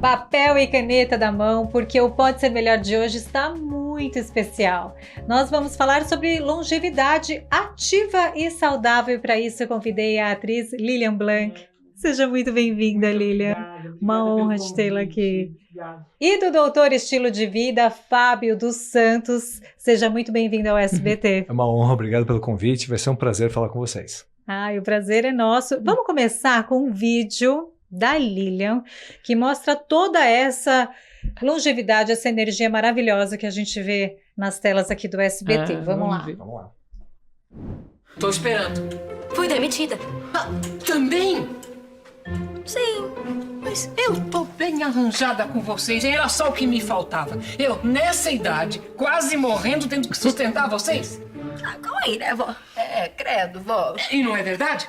Papel e caneta da mão, porque o Pode Ser Melhor de hoje está muito especial. Nós vamos falar sobre longevidade ativa e saudável, e para isso eu convidei a atriz Lilian Blanc. Seja muito bem-vinda, Lilian. Uma honra te tê-la aqui. Obrigado. E do doutor Estilo de Vida, Fábio dos Santos. Seja muito bem-vindo ao SBT. É uma honra, obrigado pelo convite. Vai ser um prazer falar com vocês. O prazer é nosso. Vamos começar com um vídeo da Lilian, que mostra toda essa longevidade, essa energia maravilhosa que a gente vê nas telas aqui do SBT. Vamos lá. Vamos lá. Tô esperando. Fui demitida. Também? Sim. Mas eu tô bem arranjada com vocês, hein? Era só o que me faltava. Eu, nessa idade, quase morrendo, tendo que sustentar vocês. Calma aí, né, vó? Credo, vó. E não é verdade?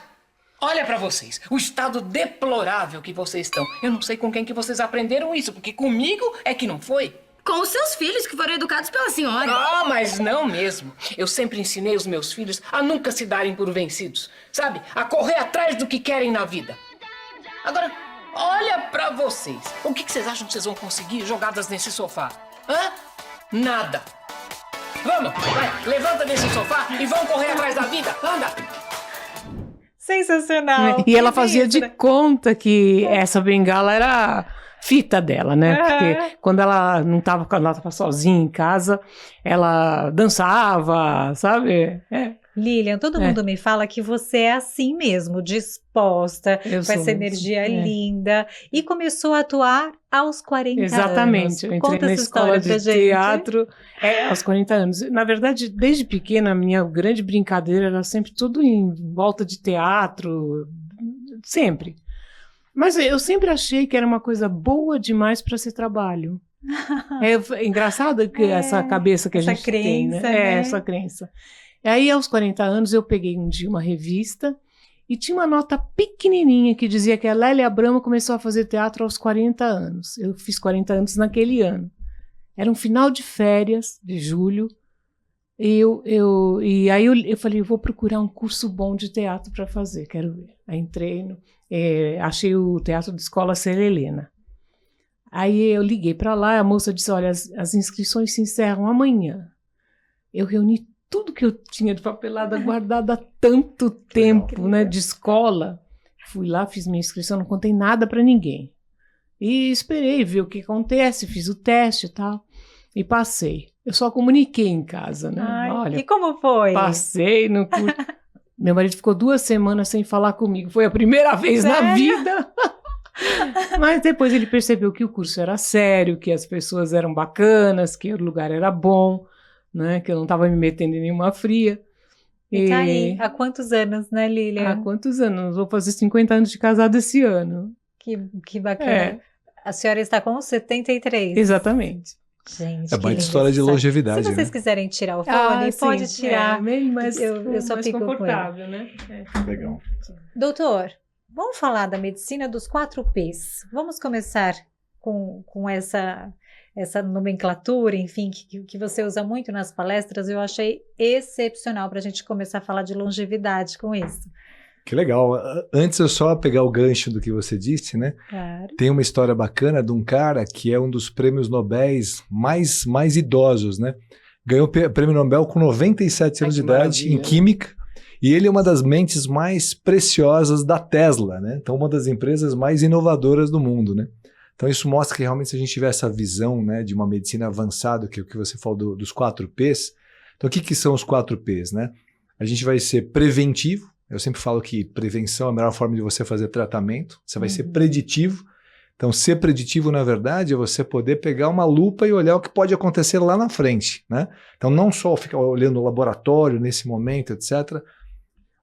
Olha pra vocês, o estado deplorável que vocês estão. Eu não sei com quem que vocês aprenderam isso, porque comigo é que não foi. Com os seus filhos que foram educados pela senhora. Ah, mas não mesmo. Eu sempre ensinei os meus filhos a nunca se darem por vencidos. Sabe? A correr atrás do que querem na vida. Agora, olha pra vocês. O que vocês acham que vocês vão conseguir jogadas nesse sofá? Hã? Nada. Vamos, vai, levanta desse sofá e vamos correr atrás da vida. Anda. Sensacional. E ela fazia de conta que essa bengala era fita dela, né? Porque quando ela não estava, quando ela estava sozinha em casa, ela dançava, sabe? Lilian, todo mundo me fala que você é assim mesmo, disposta, com essa energia linda, e começou a atuar aos 40 anos. Exatamente, eu entrei na escola de teatro aos 40 anos. Na verdade, desde pequena, a minha grande brincadeira era sempre tudo em volta de teatro, sempre. Mas eu sempre achei que era uma coisa boa demais para ser trabalho. É engraçado que essa cabeça que a gente tem, né? Essa crença. E aí, aos 40 anos, eu peguei um dia uma revista e tinha uma nota pequenininha que dizia que a Lélia Abramo começou a fazer teatro aos 40 anos. Eu fiz 40 anos naquele ano. Era um final de férias, de julho, e aí eu falei, eu vou procurar um curso bom de teatro para fazer, quero ver. Aí entrei, achei o Teatro de Escola Ser Helena. Aí eu liguei para lá, a moça disse, olha, as inscrições se encerram amanhã. Eu reuni tudo que eu tinha de papelada guardada há tanto tempo, né, de escola. Fui lá, fiz minha inscrição, não contei nada para ninguém. E esperei ver o que acontece, fiz o teste e tal, e passei. Eu só comuniquei em casa, né? Olha, e como foi? Passei no curso. Meu marido ficou 2 semanas sem falar comigo. Foi a primeira vez na vida. Mas depois ele percebeu que o curso era sério, que as pessoas eram bacanas, que o lugar era bom, né, que eu não estava me metendo em nenhuma fria. E tá aí, há quantos anos, né, Lilian? Há quantos anos? Vou fazer 50 anos de casado esse ano. Que bacana. A senhora está com 73. Exatamente. Gente, é baita história de longevidade. Se vocês né? quiserem tirar o fone, pode tirar. Mas eu só mais fico confortável, né? Legal. Doutor, vamos falar da medicina dos 4 P's. Vamos começar com essa nomenclatura, enfim, que você usa muito nas palestras. Eu achei excepcional para a gente começar a falar de longevidade com isso. Que legal. Antes eu só pegar o gancho do que você disse, né? Claro. Tem uma história bacana de um cara que é um dos prêmios Nobel mais idosos, né? Ganhou o prêmio Nobel com 97 anos de idade em Química. E ele é uma das mentes mais preciosas da Tesla, né? Então, uma das empresas mais inovadoras do mundo, né? Então isso mostra que realmente se a gente tiver essa visão, né, de uma medicina avançada, que é o que você falou dos 4 P's. Então o que são os 4 P's, né? A gente vai ser preventivo. Eu sempre falo que prevenção é a melhor forma de você fazer tratamento. Você vai ser preditivo. Então ser preditivo, na verdade, é você poder pegar uma lupa e olhar o que pode acontecer lá na frente, né? Então não só ficar olhando o laboratório nesse momento, etc.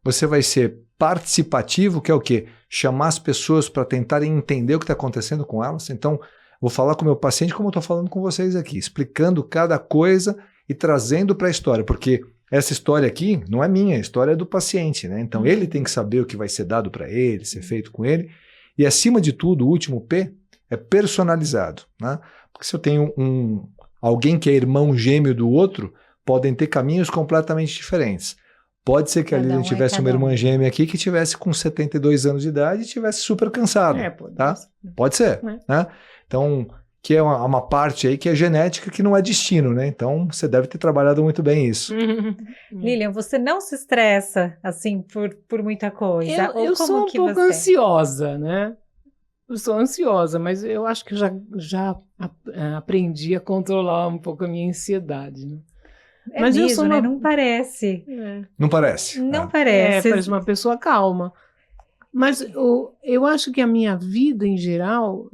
Você vai ser participativo, que é o quê? Chamar as pessoas para tentarem entender o que está acontecendo com elas. Então, vou falar com o meu paciente como eu estou falando com vocês aqui, explicando cada coisa e trazendo para a história, porque essa história aqui não é minha, a história é do paciente, né? Então, ele tem que saber o que vai ser dado para ele, ser feito com ele. E, acima de tudo, o último P é personalizado, né? Porque se eu tenho alguém que é irmão gêmeo do outro, podem ter caminhos completamente diferentes. Pode ser que a Cada Lilian um é tivesse uma cada um. irmã gêmea aqui que tivesse com 72 anos de idade e tivesse super cansada. Tá? Pode ser. Né? Então, que é uma parte aí que é genética, que não é destino, né? Então, você deve ter trabalhado muito bem isso. Lilian, você não se estressa, assim, por muita coisa? Ou Eu como sou um que pouco você... ansiosa, né? Eu sou ansiosa, mas eu acho que eu já aprendi a controlar um pouco a minha ansiedade, né? É Mas mesmo, eu sou né? uma... Não parece. Não parece? Não Ah. parece. Parece uma pessoa calma. Mas eu acho que a minha vida, em geral,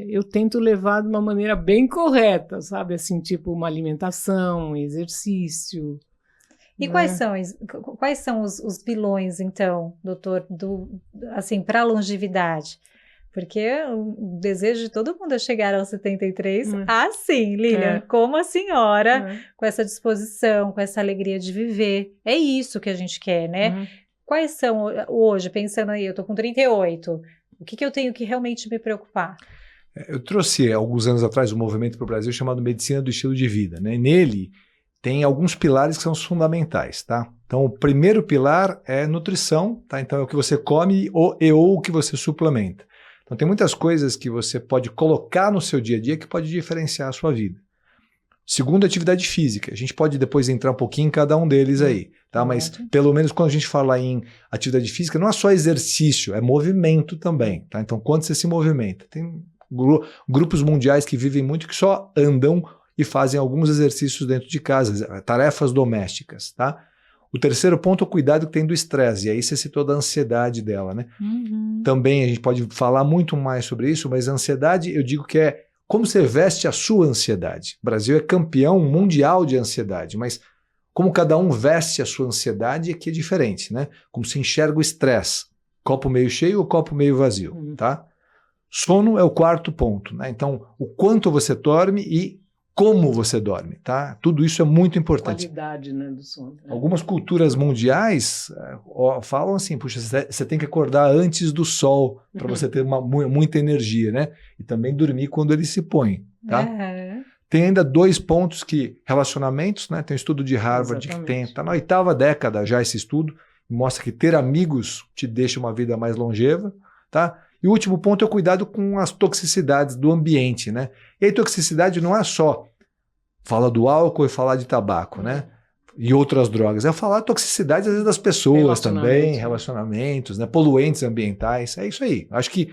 eu tento levar de uma maneira bem correta, sabe? Assim, tipo uma alimentação, um exercício. E né? quais são os vilões, então, doutor, assim, para a longevidade? Porque o desejo de todo mundo é chegar aos 73 assim, Lilian, como a senhora, com essa disposição, com essa alegria de viver. É isso que a gente quer, né? Quais são, hoje, pensando aí, eu tô com 38, o que eu tenho que realmente me preocupar? Eu trouxe, alguns anos atrás, um movimento para o Brasil chamado Medicina do Estilo de Vida, né? Nele tem alguns pilares que são os fundamentais, tá? Então, o primeiro pilar é nutrição, tá? Então, é o que você come ou o que você suplementa. Então, tem muitas coisas que você pode colocar no seu dia a dia que pode diferenciar a sua vida. Segundo, atividade física. A gente pode depois entrar um pouquinho em cada um deles aí, tá? Mas, pelo menos, quando a gente fala em atividade física, não é só exercício, é movimento também, tá? Então, quando você se movimenta, tem grupos mundiais que vivem muito que só andam e fazem alguns exercícios dentro de casa, tarefas domésticas, tá? O terceiro ponto é o cuidado que tem do estresse, e aí você citou da ansiedade dela, né? Também a gente pode falar muito mais sobre isso, mas a ansiedade, eu digo que é como você veste a sua ansiedade. O Brasil é campeão mundial de ansiedade, mas como cada um veste a sua ansiedade aqui é diferente, né? Como se enxerga o estresse, copo meio cheio ou copo meio vazio, tá? Sono é o quarto ponto, né? Então, o quanto você dorme e como você dorme, tá? Tudo isso é muito importante. Qualidade, né, do sono. Algumas culturas mundiais falam assim, puxa, você tem que acordar antes do sol para você ter muita energia, né? E também dormir quando ele se põe, tá? Tem ainda 2 pontos que, relacionamentos, né? Tem um estudo de Harvard que tá na 8ª década já esse estudo, mostra que ter amigos te deixa uma vida mais longeva, tá? E o último ponto é o cuidado com as toxicidades do ambiente, né? E aí toxicidade não é só falar do álcool e falar de tabaco, né? E outras drogas. É falar toxicidade às vezes das pessoas também, relacionamentos, né? Poluentes ambientais, é isso aí. Acho que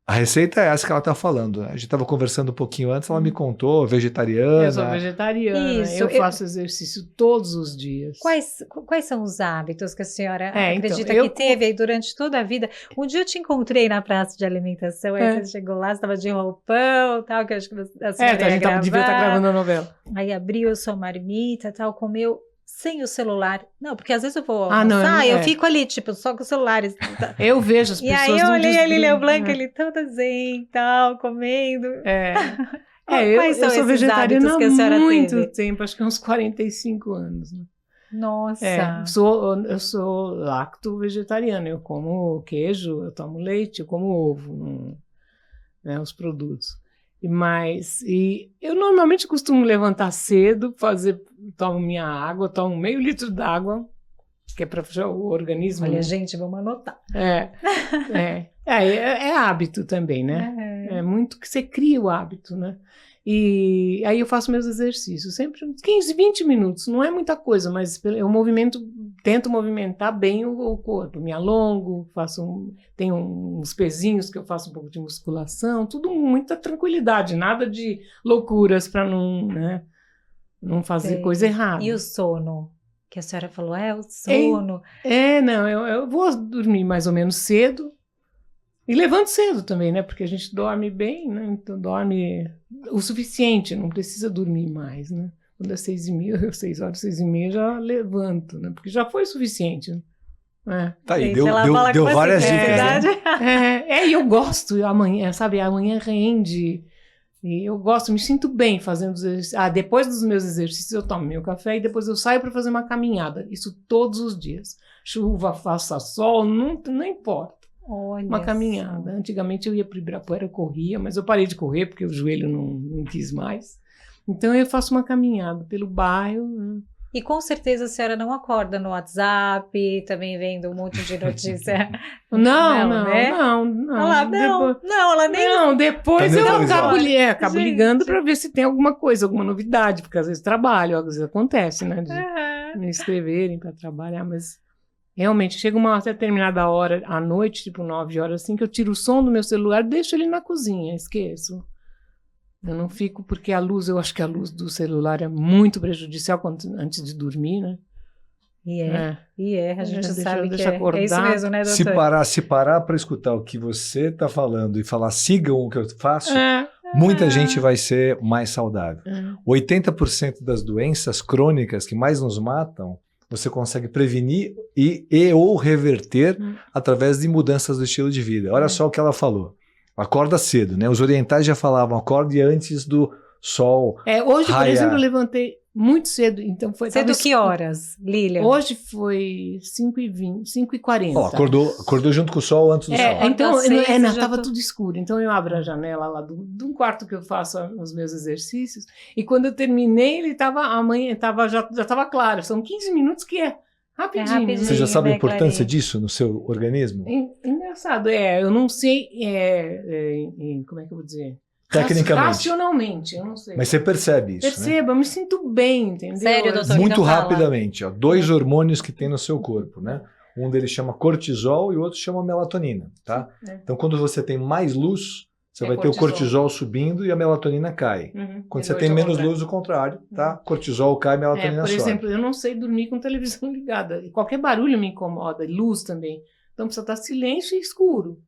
a receita é essa que ela está falando. Né? A gente estava conversando um pouquinho antes, ela me contou, vegetariana. Eu sou vegetariana, eu faço exercício todos os dias. Quais são os hábitos que a senhora acredita que teve aí durante toda a vida? Um dia eu te encontrei na praça de alimentação, aí você chegou lá, você estava de roupão, tal, que eu acho que a senhora a gente devia estar gravando a novela. Aí abriu a sua marmita, tal, comeu sem o celular. Não, porque às vezes eu vou almoçar, eu fico ali, tipo, só com o celular. Eu vejo as pessoas... E aí eu olhei a Lilian Blanca, ele toda zen, tal, comendo. Eu sou vegetariana há muito tempo, acho que uns 45 anos. Né? Nossa! Eu sou lacto-vegetariana, eu como queijo, eu tomo leite, eu como ovo, né, os produtos. Mas eu normalmente costumo levantar cedo, tomo minha água, tomo meio litro d'água, que é para o organismo. Olha, gente, vamos anotar. É hábito também, né? É muito que você cria o hábito, né? E aí eu faço meus exercícios, sempre uns 15, 20 minutos, não é muita coisa, mas eu tento movimentar bem o corpo, me alongo, tenho uns pezinhos que eu faço um pouco de musculação, tudo com muita tranquilidade, nada de loucuras para não fazer coisa errada. E o sono? Que a senhora falou, o sono. Eu vou dormir mais ou menos cedo, e levanto cedo também, né? Porque a gente dorme bem, né? Então dorme o suficiente, não precisa dormir mais, né? Quando é 6h30, 6 horas, 6h30, já levanto, né? Porque já foi suficiente, né? Tá aí, deu várias dicas, né? E eu gosto, amanhã rende, e eu gosto, me sinto bem fazendo os exercícios. Depois dos meus exercícios eu tomo meu café e depois eu saio para fazer uma caminhada, isso todos os dias. Chuva, faça sol, não importa. Olha uma caminhada. Antigamente eu ia para o Ibirapuera, eu corria, mas eu parei de correr porque o joelho não quis mais. Então eu faço uma caminhada pelo bairro, E com certeza a senhora não acorda no WhatsApp, também vendo um monte de notícia. Não, né? não. Olha lá, ela nem... Não, depois Tá eu nervosa. acabo Gente. ligando para ver se tem alguma coisa, alguma novidade, porque às vezes trabalho, às vezes acontece, né? De Aham. me escreverem para trabalhar, mas realmente chega uma determinada hora, à noite, tipo 9 horas, assim, que eu tiro o som do meu celular, deixo ele na cozinha, esqueço. Eu não fico, porque eu acho que a luz do celular é muito prejudicial antes de dormir, né? A gente Deixa- sabe que deixa é isso acordar. mesmo, né, doutor? Se parar para escutar o que você está falando e falar sigam o que eu faço, É. muita gente vai ser mais saudável. É. 80% das doenças crônicas que mais nos matam, você consegue prevenir e ou reverter através de mudanças do estilo de vida. Olha só o que ela falou. Acorda cedo, né? Os orientais já falavam, acorde antes do sol. Hoje, por Raia. exemplo, eu levantei muito cedo, então foi... Cedo tava que horas, Lilian? Hoje foi 5h20, 5h40. Ó, acordou junto com o sol antes do sol. Então, Às 6 eu já estava tô- tudo escuro. Então, eu abro a janela lá de um quarto que eu faço os meus exercícios. E quando eu terminei, já estava claro. São 15 minutos que é rapidinho. rapidinho. Você já sabe a Né, importância Clarinha? disso no seu organismo? Engraçado, eu não sei, como é que eu vou dizer? Tecnicamente. Racionalmente, eu não sei. Mas você percebe isso, né? Perceba, eu me sinto bem, entendeu? Sério, doutor? Muito Então fala. rapidamente. Ó, 2 hormônios que tem no seu corpo, né? Um deles chama cortisol e o outro chama melatonina, tá? É. Então, quando você tem mais luz, você É vai ter o cortisol. cortisol subindo e a melatonina cai. Uhum. Quando E você hoje tem ao menos contrário. luz, o contrário, tá? Cortisol cai, melatonina Por sobe. exemplo, eu não sei dormir com televisão ligada. E qualquer barulho me incomoda, e luz também. Então precisa estar silêncio e escuro.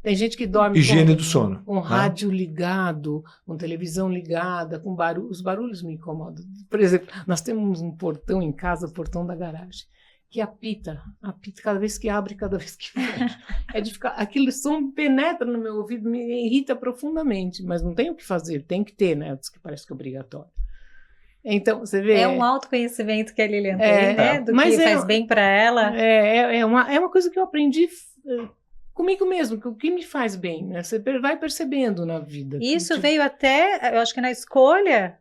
Tem gente que dorme Higiene do sono, com né? rádio ligado, com televisão ligada, com barulho. Os barulhos me incomodam. Por exemplo, nós temos um portão em casa, o portão da garagem, que apita cada vez que abre, cada vez que fecha. Aquele som penetra no meu ouvido, me irrita profundamente, mas não tem o que fazer, tem que ter, né? Diz que parece que é obrigatório. Então, você vê... É um autoconhecimento que a Lilian É, tem, né? Do mas que faz bem para ela. É uma coisa que eu aprendi comigo mesmo, que o que me faz bem, né? Você vai percebendo na vida. Isso veio até, eu acho que na escolha,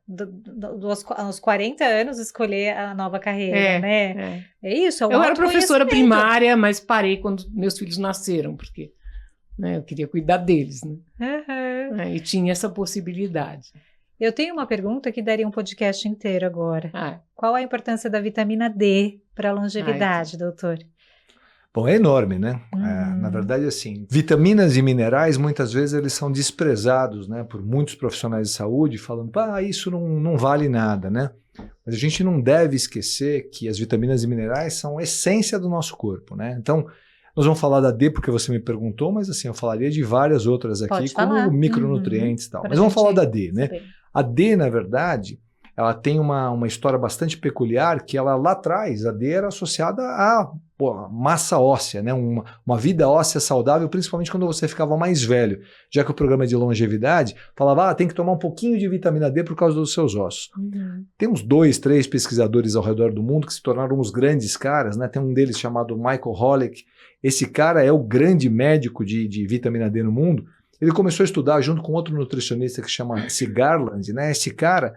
aos 40 anos, escolher a nova carreira, né? É isso, é um Eu era professora autoconhecimento. primária, mas parei quando meus filhos nasceram, porque né, eu queria cuidar deles, né? Aham. E tinha essa possibilidade. Eu tenho uma pergunta que daria um podcast inteiro agora. Qual a importância da vitamina D para a longevidade, doutor? Bom, é enorme, né? Na verdade, assim, vitaminas e minerais, muitas vezes, eles são desprezados, né, por muitos profissionais de saúde, falando, isso não vale nada, né? Mas a gente não deve esquecer que as vitaminas e minerais são a essência do nosso corpo, né? Então, nós vamos falar da D porque você me perguntou, mas assim, eu falaria de várias outras aqui, Pode como falar. micronutrientes e tal. Pra Mas vamos gente falar da D, né? saber. A D, na verdade, ela tem uma história bastante peculiar, que ela lá atrás, a D era associada a massa óssea, né? Uma vida óssea saudável, principalmente quando você ficava mais velho, já que o programa de longevidade falava, tem que tomar um pouquinho de vitamina D por causa dos seus ossos. Temos 2, 3 pesquisadores ao redor do mundo que se tornaram os grandes caras, né? Tem um deles chamado Michael Holick. Esse cara é o grande médico de vitamina D no mundo. Ele começou a estudar junto com outro nutricionista que chama-se Garland, né? Esse cara,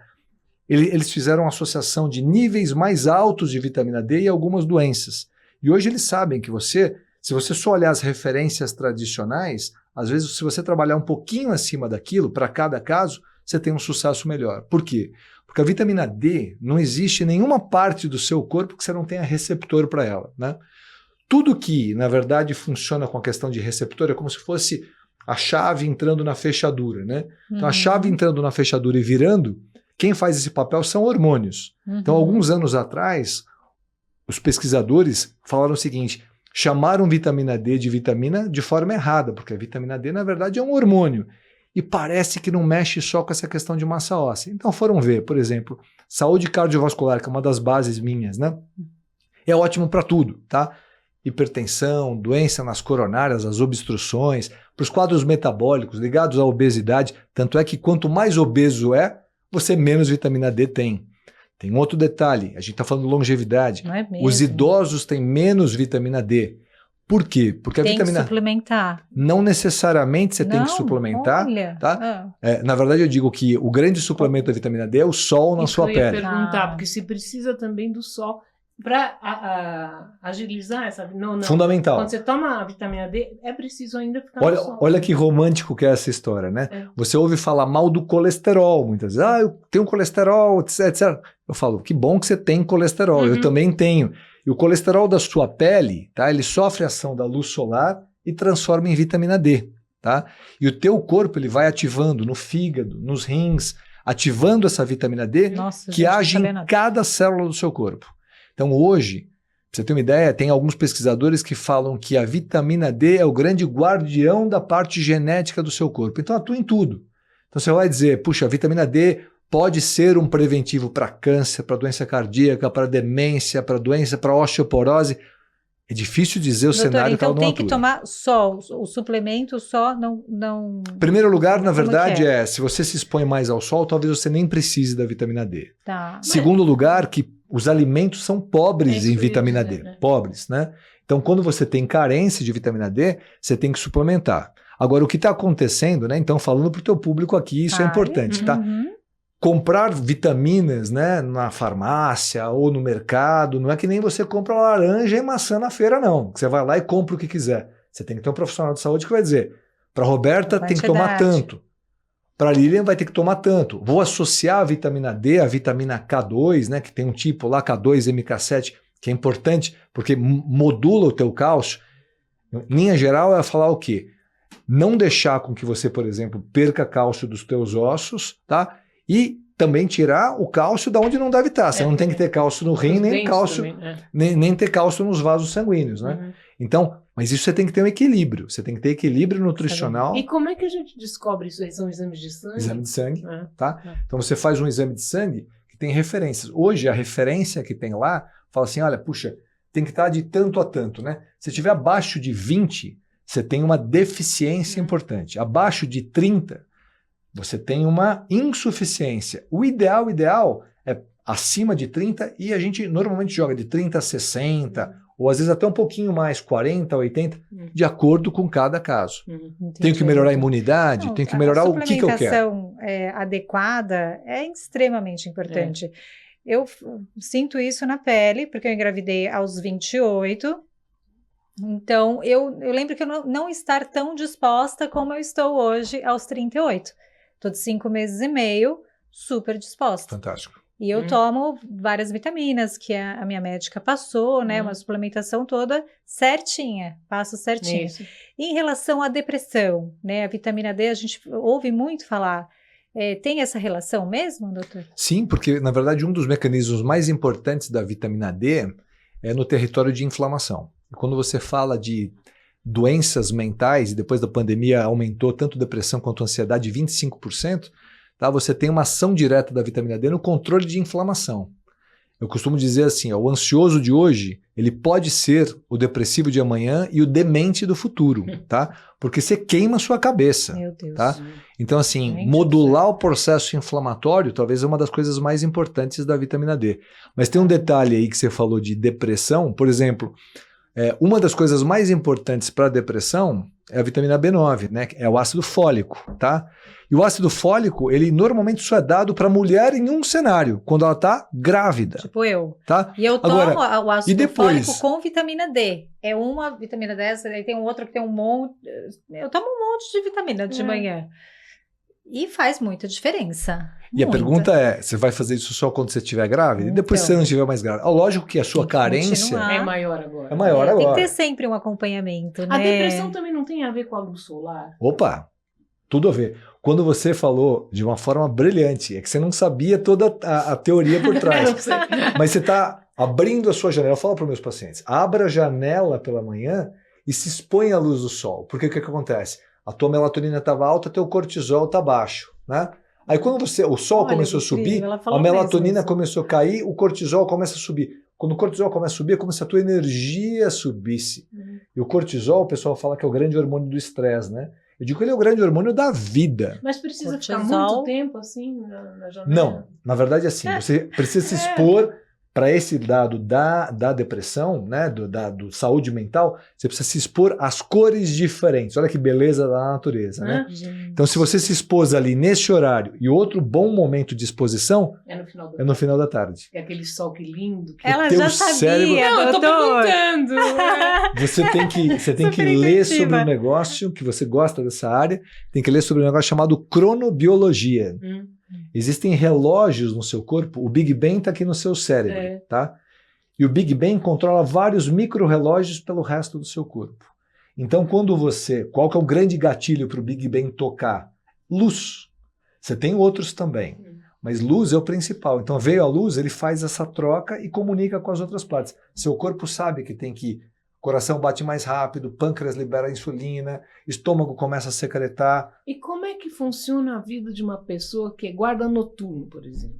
eles fizeram uma associação de níveis mais altos de vitamina D e algumas doenças. E hoje eles sabem que se você só olhar as referências tradicionais, às vezes se você trabalhar um pouquinho acima daquilo, para cada caso, você tem um sucesso melhor. Por quê? Porque a vitamina D, não existe nenhuma parte do seu corpo que você não tenha receptor para ela, né? Tudo que, na verdade, funciona com a questão de receptor é como se fosse a chave entrando na fechadura, né? Então, a chave entrando na fechadura e virando, quem faz esse papel são hormônios. Então, alguns anos atrás, os pesquisadores falaram o seguinte, chamaram vitamina D de vitamina de forma errada, porque a vitamina D, na verdade, é um hormônio. E parece que não mexe só com essa questão de massa óssea. Então, foram ver, por exemplo, saúde cardiovascular, que é uma das bases minhas, né? É ótimo para tudo, tá? Hipertensão, doença nas coronárias, as obstruções, para os quadros metabólicos ligados à obesidade. Tanto é que quanto mais obeso você menos vitamina D tem. Tem um outro detalhe, a gente está falando de longevidade. Não é mesmo? Os idosos têm menos vitamina D. Por quê? Porque a Tem vitamina... que suplementar. Não necessariamente você tem que Não? suplementar, Olha. tá? Na verdade, eu digo que o grande suplemento da vitamina D é o sol na Isso sua que eu ia pele. perguntar, Ah. porque se precisa também do sol para agilizar essa... Não. Fundamental. Quando você toma a vitamina D, é preciso ainda ficar no sol. Olha que romântico que é essa história, né? É. Você ouve falar mal do colesterol muitas vezes. Eu tenho colesterol, etc. Eu falo, que bom que você tem colesterol. Eu também tenho. E o colesterol da sua pele, tá? Ele sofre a ação da luz solar e transforma em vitamina D, tá? E o teu corpo, ele vai ativando no fígado, nos rins, ativando essa vitamina D Nossa, que gente, não age sabia em nada. cada célula do seu corpo. Então hoje, pra você ter uma ideia, tem alguns pesquisadores que falam que a vitamina D é o grande guardião da parte genética do seu corpo. Então atua em tudo. Então você vai dizer, puxa, a vitamina D pode ser um preventivo para câncer, para doença cardíaca, para demência, para doença, para osteoporose. É difícil dizer o Doutora, cenário que ela então não tem que atua. tomar só o suplemento, só não... Em primeiro lugar, na Como verdade, que se você se expõe mais ao sol, talvez você nem precise da vitamina D. Tá. Segundo lugar, que os alimentos são É pobres isso em que eu ia vitamina dizer, D. né? Pobres, né? Então, quando você tem carência de vitamina D, você tem que suplementar. Agora, o que está acontecendo, né? Então, falando para o teu público aqui, isso é Ai, importante, tá? Uhum. Comprar vitaminas, né, na farmácia ou no mercado, não é que nem você compra laranja e maçã na feira, não. Você vai lá e compra o que quiser. Você tem que ter um profissional de saúde que vai dizer, para Roberta tem que tomar Quantidade. tanto, para Lilian vai ter que tomar tanto. Vou associar a vitamina D, a vitamina K2, né, que tem um tipo lá, K2, MK7, que é importante porque modula o teu cálcio. Em linha geral, é falar o quê? Não deixar com que você, por exemplo, perca cálcio dos teus ossos, tá? E também tirar o cálcio da onde não deve estar. Você não tem que ter cálcio no rim, Os nem dentes cálcio, também, nem ter cálcio nos vasos sanguíneos, né? Uhum. Então, mas isso você tem que ter um equilíbrio. Você tem que ter equilíbrio nutricional, E como é que a gente descobre isso? São exames de sangue? exame de sangue, É. tá? É. Então você faz um exame de sangue que tem referências. Hoje a referência que tem lá fala assim, olha, puxa, tem que estar de tanto a tanto, né? Se tiver abaixo de 20, você tem uma deficiência importante. Abaixo de 30, você tem uma insuficiência. O ideal é acima de 30 e a gente normalmente joga de 30 a 60, ou às vezes até um pouquinho mais, 40, 80, de acordo com cada caso. Tenho que melhorar a imunidade, Não, tenho que melhorar o que eu quero. A suplementação adequada é extremamente importante. Eu sinto isso na pele, porque eu engravidei aos 28. Então, eu lembro que eu não estar tão disposta como eu estou hoje aos 38. Estou de 5 meses e meio, super disposta. Fantástico. E eu tomo várias vitaminas que a minha médica passou, né? Uma suplementação toda certinha, passo certinho. Isso. E em relação à depressão, né? A vitamina D, a gente ouve muito falar. Tem essa relação mesmo, doutor? Sim, porque na verdade um dos mecanismos mais importantes da vitamina D é no território de inflamação. E quando você fala de doenças mentais, e depois da pandemia aumentou tanto depressão quanto ansiedade 25%, tá? Você tem uma ação direta da vitamina D no controle de inflamação. Eu costumo dizer assim, ó, o ansioso de hoje, ele pode ser o depressivo de amanhã e o demente do futuro, tá? Porque você queima a sua cabeça. Meu Deus. Tá? Então, assim, Gente, modular o processo inflamatório talvez é uma das coisas mais importantes da vitamina D. Mas tem um detalhe aí que você falou de depressão, por exemplo, uma das coisas mais importantes para a depressão é a vitamina B9, né? É o ácido fólico, tá? E o ácido fólico, ele normalmente só é dado para a mulher em um cenário, quando ela está grávida, Tipo eu. tá? E eu tomo Agora, o ácido e depois? fólico com vitamina D. É uma vitamina dessa, aí tem um outro que tem um monte. Eu tomo um monte de vitamina de manhã. E faz muita diferença. E a Muita. pergunta é, você vai fazer isso só quando você estiver grávida? E depois Então. se você não estiver mais grávida? Lógico que a sua Tem que carência continuar. É maior agora. é maior Tem que agora. ter sempre um acompanhamento, né? A depressão também não tem a ver com a luz solar? Opa, tudo a ver. Quando você falou de uma forma brilhante, é que você não sabia toda a teoria por trás. Não sei. Mas você está abrindo a sua janela. Eu falo para os meus pacientes, abra a janela pela manhã e se expõe à luz do sol. Porque o que acontece? A tua melatonina estava alta, teu cortisol está baixo, né? Aí quando o sol Olha, começou a que incrível, subir, ela falou a melatonina mesmo isso. começou a cair, o cortisol começa a subir. Quando o cortisol começa a subir, é como se a tua energia subisse. E o cortisol, o pessoal fala que é o grande hormônio do estresse, né? Eu digo que ele é o grande hormônio da vida. Mas precisa ficar Cortisol. muito tempo assim na janela? Não, na verdade é assim, você precisa se expor para esse dado da depressão, né, do saúde mental, você precisa se expor às cores diferentes. Olha que beleza da natureza, né? Então, se você se expôs ali nesse horário e outro bom momento de exposição, é no final da tarde. É aquele sol que lindo. Que Ela teu já sabia, cérebro- Não, eu tô doutor. perguntando. Você tem que Super ler intuitiva. sobre um negócio que você gosta dessa área, tem que ler sobre um negócio chamado cronobiologia. Existem relógios no seu corpo, o Big Ben está aqui no seu cérebro, tá? E o Big Ben controla vários micro-relógios pelo resto do seu corpo. Então, qual que é o grande gatilho para o Big Ben tocar? Luz. Você tem outros também, mas luz é o principal. Então, veio a luz, ele faz essa troca e comunica com as outras partes. Seu corpo sabe que tem que coração bate mais rápido, pâncreas libera insulina, estômago começa a secretar. E como é que funciona a vida de uma pessoa que é guarda noturno, por exemplo?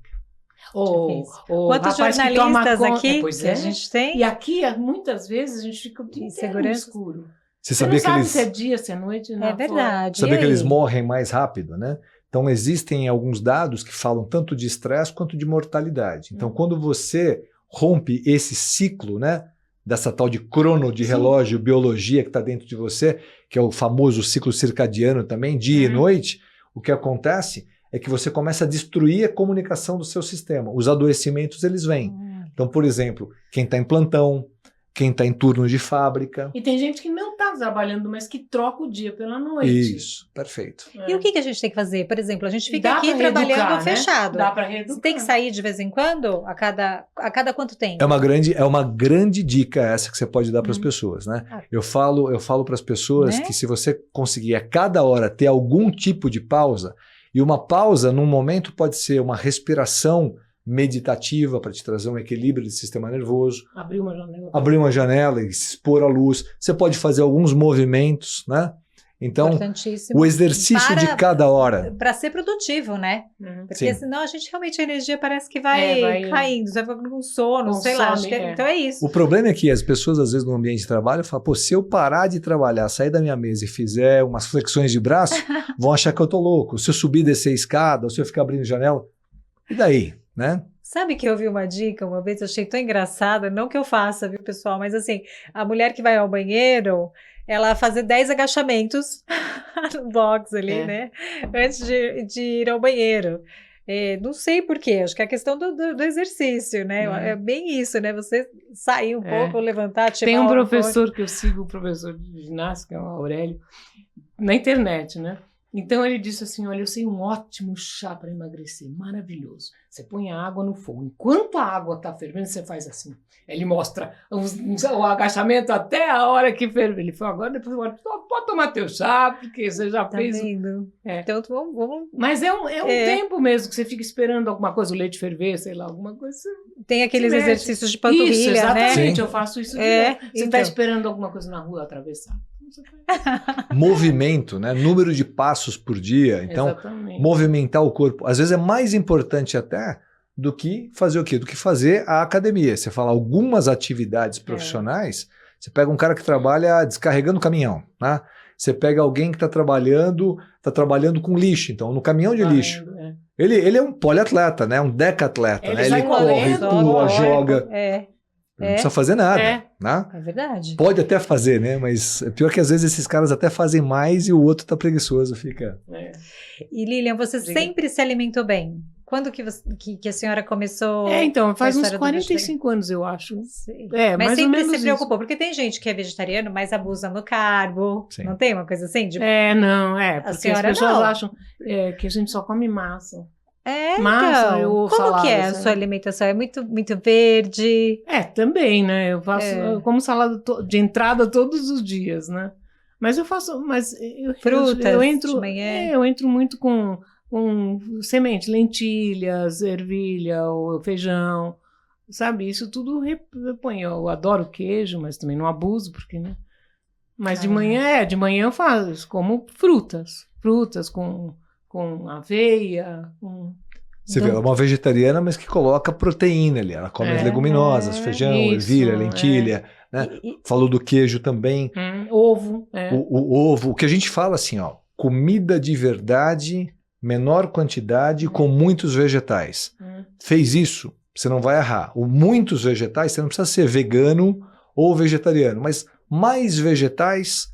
Ou Quantos rapaz que toma jornalistas conta- aqui Pois que é. a gente tem? E aqui, muitas vezes, a gente fica o dia inteiro no Segurança. escuro. Você Você não sabia que sabe eles... se é dia, se é noite. Não, É verdade. Sabia E que eles aí? morrem mais rápido, né? Então, existem alguns dados que falam tanto de estresse quanto de mortalidade. Então, quando você rompe esse ciclo, né? Dessa tal de crono, de relógio, biologia que está dentro de você, que é o famoso ciclo circadiano também, dia e noite, o que acontece é que você começa a destruir a comunicação do seu sistema. Os adoecimentos, eles vêm. Então, por exemplo, quem está em plantão, quem está em turno de fábrica. E tem gente que não está trabalhando, mas que troca o dia pela noite. Isso, perfeito. E o que a gente tem que fazer? Por exemplo, a gente fica Dá aqui pra trabalhando reeducar, né? fechado. Dá para reeducar. Você tem que sair de vez em quando? A cada quanto tempo? É uma grande dica essa que você pode dar para as pessoas, né? Eu falo para as pessoas Né? que se você conseguir a cada hora ter algum tipo de pausa, e uma pausa num momento pode ser uma respiração meditativa para te trazer um equilíbrio do sistema nervoso, Abrir uma janela. abrir uma janela e se expor à luz, você pode fazer alguns movimentos, né? Então, Importantíssimo. o exercício de cada hora. Para ser produtivo, né? Porque Sim. senão a gente realmente a energia parece que vai caindo, você vai com sono, sei lá. Acho que Consome, então é isso. O problema é que as pessoas, às vezes, no ambiente de trabalho, falam, pô, se eu parar de trabalhar, sair da minha mesa e fizer umas flexões de braço, vão achar que eu tô louco. Se eu subir e descer a escada, ou se eu ficar abrindo janela, e daí, né? Sabe que eu vi uma dica uma vez, eu achei tão engraçada, não que eu faça, viu, pessoal, mas assim, a mulher que vai ao banheiro, ela fazer 10 agachamentos no box ali, né? Antes de ir ao banheiro. Não sei por quê, acho que é a questão do exercício, né? É bem isso, né? Você sair um pouco, levantar, tirar Tem um o professor que eu sigo, o professor de ginástica, o Aurélio, na internet, né? Então ele disse assim, olha, eu sei um ótimo chá para emagrecer, maravilhoso. Você põe a água no fogo, enquanto a água está fervendo, você faz assim. Ele mostra o agachamento até a hora que ferve. Ele falou, agora depois pode tomar teu chá, porque você já Tá fez... vendo? Então vamos... Mas é um tempo mesmo que você fica esperando alguma coisa, o leite ferver, sei lá, alguma coisa. Tem aqueles Se mexe. exercícios de panturrilha, Isso, né? exatamente, Sim. eu faço isso direto. Você está então. esperando alguma coisa na rua atravessar. Movimento, né? Número de passos por dia. Então, Exatamente. movimentar o corpo, às vezes é mais importante até do que fazer o quê? Do que fazer a academia. Você fala algumas atividades profissionais, você pega um cara que trabalha descarregando caminhão, né? Você pega alguém que está trabalhando com lixo, então no caminhão de lixo. Ele é um poliatleta, né? Um decatleta, Ele né? sai Ele corre, correndo, pula, corre. joga. Não É precisa fazer nada, É. né? É verdade. Pode até fazer, né? Mas é pior que às vezes esses caras até fazem mais e o outro tá preguiçoso, fica... E Lilian, você Diga. sempre se alimentou bem? Quando que a senhora começou? Então, faz a uns história do 45 anos, eu acho. Sim. É, Mas mais ou sempre menos se isso. preocupou, porque tem gente que é vegetariano, mas abusa no carbo. Sim. Não tem uma coisa assim? De... Porque as senhora pessoas não. acham que a gente só come massa. É, Massa então. ou Como que é salada, a sabe? sua alimentação? É muito, muito verde? Também, né? Eu faço, eu como salada de entrada todos os dias, né? Mas eu faço, Frutas eu entro, de manhã? eu entro muito com semente, lentilhas, ervilha, o feijão, sabe? Isso tudo repõe. Eu adoro queijo, mas também não abuso, porque, né? Mas de manhã eu faço, como frutas com aveia, Você vê, ela é uma vegetariana, mas que coloca proteína ali. Ela come as leguminosas, feijão, isso, ervilha, lentilha, né? Falou do queijo também. Ovo. O ovo, o que a gente fala assim, ó, comida de verdade, menor quantidade, com muitos vegetais. Fez isso, você não vai errar. Muitos vegetais, você não precisa ser vegano ou vegetariano, mas mais vegetais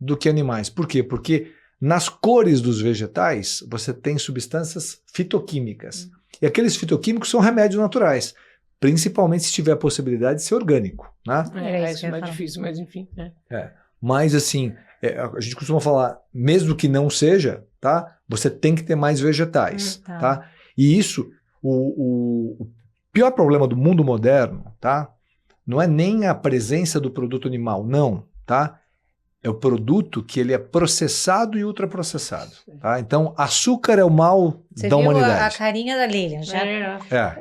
do que animais. Por quê? Porque nas cores dos vegetais, você tem substâncias fitoquímicas. E aqueles fitoquímicos são remédios naturais, principalmente se tiver a possibilidade de ser orgânico, né? Isso é mais difícil, mas enfim. Mas assim, a gente costuma falar, mesmo que não seja, tá? Você tem que ter mais vegetais, tá? E isso, o pior problema do mundo moderno, tá? Não é nem a presença do produto animal, não, tá? É o produto que ele é processado e ultraprocessado, tá? Então, açúcar é o mal da humanidade. Você viu a carinha da Lilian, já?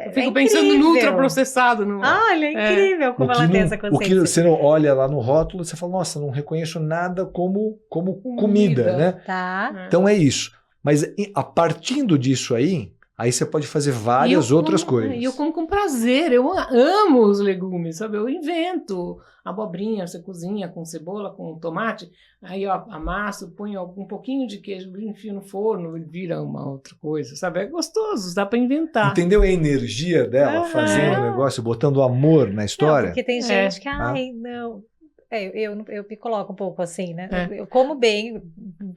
Eu fico pensando no ultraprocessado. Olha, é incrível como ela tem essa consciência. O que você não olha lá no rótulo, você fala, nossa, não reconheço nada como comida, né? Tá. Então é isso. Mas a partindo disso aí você pode fazer várias outras coisas. E eu como com prazer, eu amo os legumes, sabe? Eu invento abobrinha, você cozinha com cebola, com tomate, aí eu amasso, ponho um pouquinho de queijo, enfio no forno, vira uma outra coisa, sabe? É gostoso, dá pra inventar. Entendeu a energia dela fazendo o negócio, botando amor na história? Não, porque tem gente que, não... eu me coloco um pouco assim, né? Eu como bem,